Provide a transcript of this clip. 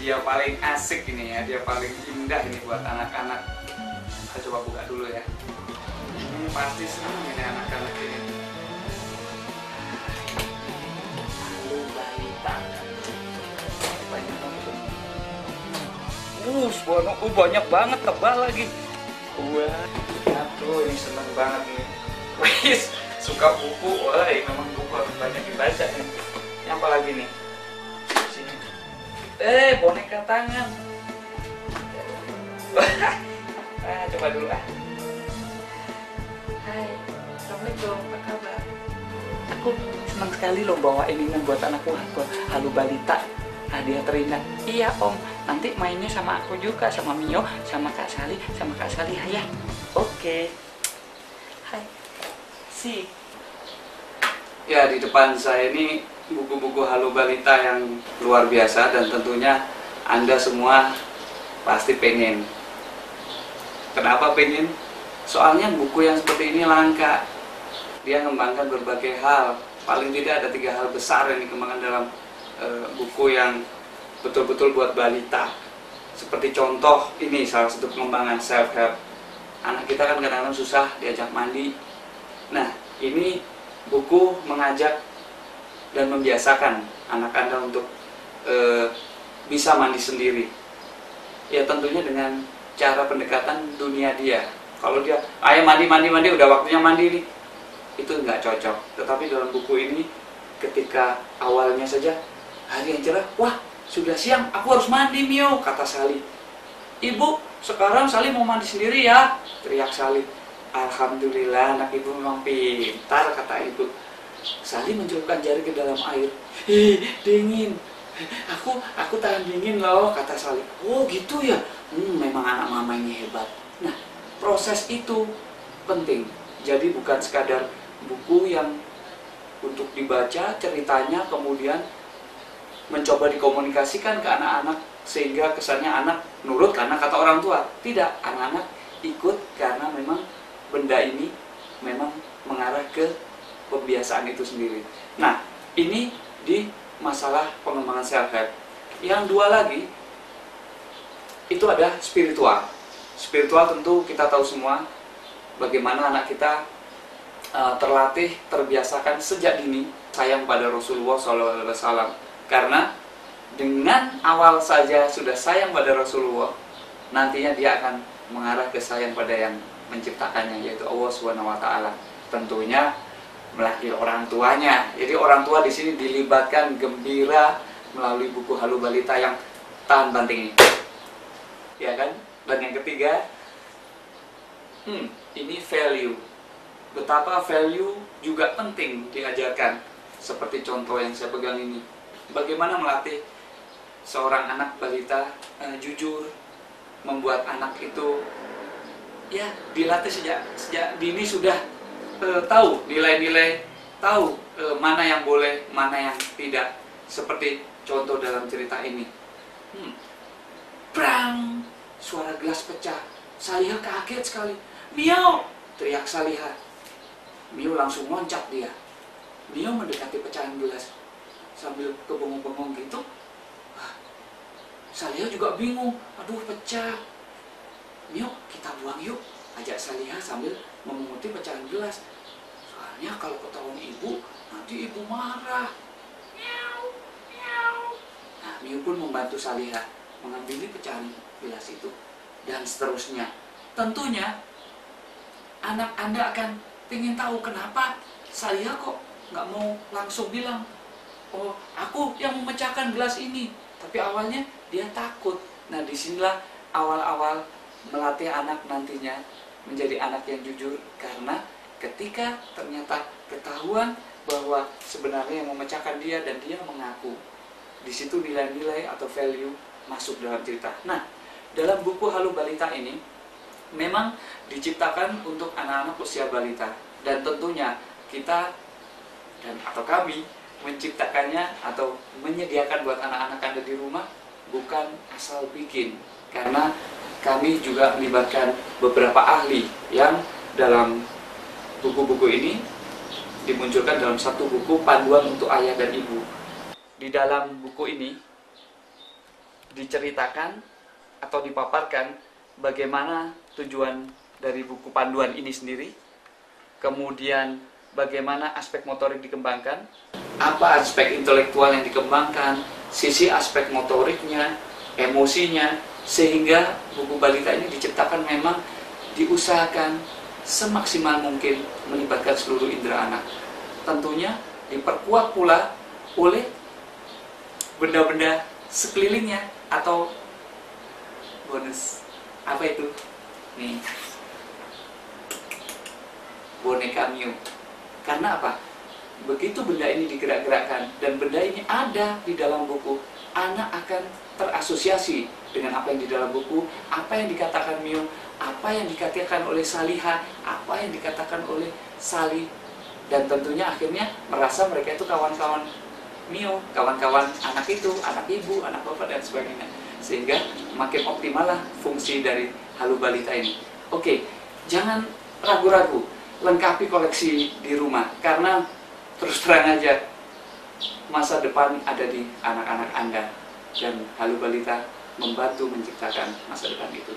hadiah paling asik ini ya, hadiah paling indah ini buat anak-anak. Kita coba buka dulu ya. Ini pasti senang ini anak-anak ini. Halo balita. Banyak banget. Banyak banget, tebal lagi. Wah, aduh ini seneng banget nih. Wis, suka buku. Wah, ini memang buku harus banyak dibaca nih. Ini apa lagi nih? Sini. Boneka tangan. Coba dulu ah. Hai, Assalamualaikum, apa kabar? Aku senang sekali loh bawa ini buat anakku. Halo balita, hadiah terindah. Iya om, nanti mainnya sama aku juga, sama Mio, sama Kak Sali, ya. Oke. Hai. Si. Ya, di depan saya ini buku-buku Halo Balita yang luar biasa, dan tentunya Anda semua pasti pengen. Kenapa pengen? Soalnya buku yang seperti ini langka. Dia mengembangkan berbagai hal. Paling tidak ada 3 hal besar yang dikembangkan dalam buku yang betul-betul buat balita. Seperti contoh ini salah satu pengembangan self-help. Anak kita kan kadang-kadang susah diajak mandi. Nah, ini buku mengajak dan membiasakan anak Anda untuk bisa mandi sendiri. Ya tentunya dengan cara pendekatan dunia dia. Kalau dia, ayo mandi, udah waktunya mandi nih, itu nggak cocok. Tetapi dalam buku ini, ketika awalnya saja, hari yang cerah, wah sudah siang, aku harus mandi Mio, kata Sali. Ibu, sekarang Sali mau mandi sendiri ya, teriak Sali. Alhamdulillah, anak ibu memang pintar, kata ibu. Sali mencelupkan jari ke dalam air. Dingin. Aku tahan dingin loh, kata Sali. Oh gitu ya, memang anak mama ini hebat. Nah, proses itu penting. Jadi bukan sekadar buku yang untuk dibaca ceritanya kemudian mencoba dikomunikasikan ke anak-anak sehingga kesannya anak nurut karena kata orang tua. Tidak, anak-anak ikut karena memang benda ini memang mengarah ke pembiasaan itu sendiri. Nah, ini di masalah pengembangan self-help. Yang dua lagi itu ada spiritual. Spiritual tentu kita tahu semua bagaimana anak kita terlatih, terbiasakan sejak dini sayang pada Rasulullah SAW. Karena dengan awal saja sudah sayang pada Rasulullah, nantinya dia akan mengarah ke sayang pada yang menciptakannya, yaitu Allah SWT. Tentunya melalui orang tuanya. Jadi orang tua di sini dilibatkan gembira melalui buku Halo Balita yang tahan banting ini. Ya kan? Dan yang ketiga, ini value. Betapa value juga penting diajarkan. Seperti contoh yang saya pegang ini. Bagaimana melatih seorang anak balita jujur, membuat anak itu ya dilatih sejak dini sudah tahu nilai-nilai, tahu mana yang boleh, mana yang tidak. Seperti contoh dalam cerita ini. Brang, suara gelas pecah. Saliha kaget sekali. Mio, teriak Saliha. Mio langsung loncat dia. Mio mendekati pecahan gelas sambil kebengong-bengong gitu. Saliha juga bingung. Aduh, pecah. Mio, kita buang yuk, ajak Saliha sambil memunguti pecahan gelas. Soalnya kalau ketahuan ibu, nanti ibu marah. Miau, miau. Nah, Mio pun membantu Saliha mengambil pecahan gelas itu. Dan seterusnya. Tentunya, anak Anda akan ingin tahu kenapa Saliha kok nggak mau langsung bilang, oh aku yang memecahkan gelas ini. Tapi awalnya dia takut. Nah, disinilah awal-awal melatih anak nantinya menjadi anak yang jujur, karena ketika ternyata ketahuan bahwa sebenarnya yang memecahkan dia dan dia mengaku, di situ nilai-nilai atau value masuk dalam cerita. Nah, dalam buku Halo Balita ini memang diciptakan untuk anak-anak usia balita, dan tentunya kita dan atau kami menciptakannya atau menyediakan buat anak-anak Anda di rumah bukan asal bikin, karena kami juga melibatkan beberapa ahli yang dalam buku-buku ini dimunculkan dalam satu buku panduan untuk ayah dan ibu. Di dalam buku ini diceritakan atau dipaparkan bagaimana tujuan dari buku panduan ini sendiri, kemudian bagaimana aspek motorik dikembangkan, apa aspek intelektual yang dikembangkan, sisi aspek motoriknya, emosinya, sehingga buku balita ini diciptakan memang diusahakan semaksimal mungkin melibatkan seluruh indera anak. Tentunya diperkuat pula oleh benda-benda sekelilingnya atau bonus. Apa itu? Nih, boneka Mio. Karena apa? Begitu benda ini digerak-gerakkan dan benda ini ada di dalam buku, anak akan terasosiasi dengan apa yang di dalam buku, apa yang dikatakan Mio, apa yang dikatakan oleh Saliha, apa yang dikatakan oleh Sali, dan tentunya akhirnya merasa mereka itu kawan-kawan Mio, kawan-kawan anak itu, anak ibu, anak bapak, dan sebagainya. Sehingga makin optimal lah fungsi dari Halu Balita ini. Oke, jangan ragu-ragu, lengkapi koleksi di rumah, karena terus terang aja masa depan ada di anak-anak Anda, dan Halu Balita membantu menciptakan masa depan itu.